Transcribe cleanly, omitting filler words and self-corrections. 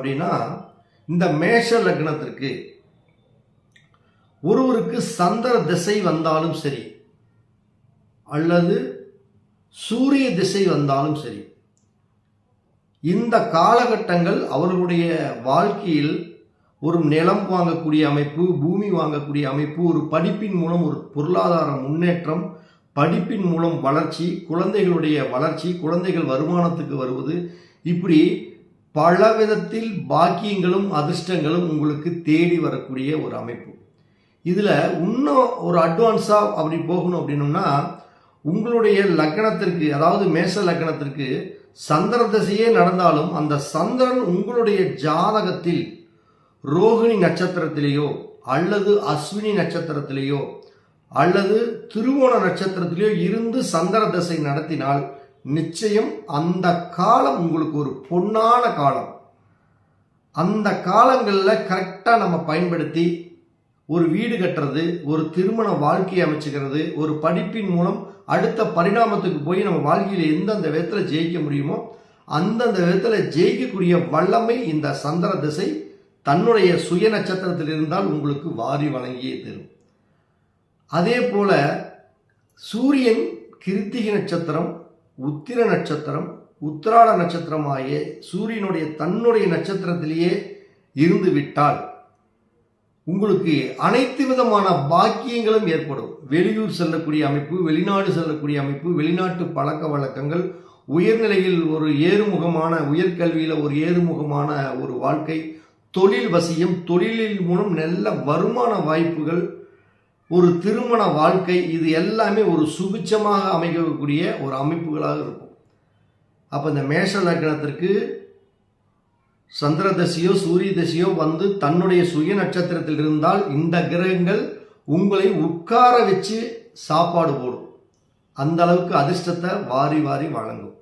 அப்படின்னா, இந்த மேஷ லக்னத்திற்கு ஒருவருக்கு சந்திர திசை வந்தாலும் சரி அல்லது சூரிய திசை வந்தாலும் சரி, இந்த காலகட்டங்கள் அவர்களுடைய வாழ்க்கையில் ஒரு நிலம் வாங்கக்கூடிய அமைப்பு, பூமி வாங்கக்கூடிய அமைப்பு, ஒரு படிப்பின் மூலம் ஒரு பொருளாதார முன்னேற்றம், படிப்பின் மூலம் வளர்ச்சி, குழந்தைகளுடைய வளர்ச்சி, குழந்தைகள் வருமானத்துக்கு வருவது, இப்படி பல விதத்தில் பாக்கியங்களும் அதிர்ஷ்டங்களும் உங்களுக்கு தேடி வரக்கூடிய ஒரு அமைப்பு. இதில் இன்னும் ஒரு அட்வான்ஸாக அப்படி போகணும் அப்படின்னோம்னா, உங்களுடைய லக்னத்திற்கு, அதாவது மேஷ லக்னத்திற்கு சந்திர திசையே நடந்தாலும் அந்த சந்திரன் உங்களுடைய ஜாதகத்தில் ரோகிணி நட்சத்திரத்திலேயோ அல்லது அஸ்வினி நட்சத்திரத்திலேயோ அல்லது திருவோண நட்சத்திரத்திலேயோ இருந்து சந்திர திசை நடத்தினால் நிச்சயம் அந்த காலம் உங்களுக்கு ஒரு பொன்னான காலம். அந்த காலங்களில் கரெக்டாக நம்ம பயன்படுத்தி ஒரு வீடு கட்டுறது, ஒரு திருமண வாழ்க்கையை அமைச்சுக்கிறது, ஒரு படிப்பின் மூலம் அடுத்த பரிணாமத்துக்கு போய் நம்ம வாழ்க்கையில் எந்தெந்த விதத்தில் ஜெயிக்க முடியுமோ அந்தந்த விதத்தில் ஜெயிக்கக்கூடிய வல்லமை இந்த சந்திர திசை தன்னுடைய சுய நட்சத்திரத்தில் இருந்தால் உங்களுக்கு வாரி வழங்கியே தரும். அதே போல சூரியன் கிருத்திகை நட்சத்திரம், உத்திர நட்சத்திரம், உத்திராட நட்சத்திரம் ஆகிய சூரியனுடைய தன்னுடைய நட்சத்திரத்திலேயே இருந்து விட்டால் உங்களுக்கு அனைத்து விதமான பாக்கியங்களும் ஏற்படும். வெளியூர் செல்லக்கூடிய அமைப்பு, வெளிநாடு செல்லக்கூடிய அமைப்பு, வெளிநாட்டு பழக்க வழக்கங்கள், உயர்நிலையில் ஒரு ஏறுமுகமான உயர்கல்வியில் ஒரு ஏறுமுகமான ஒரு வாழ்க்கை, தொழில் வசியம், தொழிலின் மூலம் நல்ல வருமான வாய்ப்புகள், ஒரு திருமண வாழ்க்கை, இது எல்லாமே ஒரு சுபிட்சமாக அமைக்கக்கூடிய ஒரு அமைப்புகளாக இருக்கும். அப்போ இந்த மேஷ லக்னத்திற்கு சந்திர தசையோ சூரிய தசையோ வந்து தன்னுடைய சுய நட்சத்திரத்தில் இருந்தால் இந்த கிரகங்கள் உங்களை உட்கார வச்சு சாப்பாடு போடும். அந்த அளவுக்கு அதிர்ஷ்டத்தை வாரி வாரி வழங்கும்.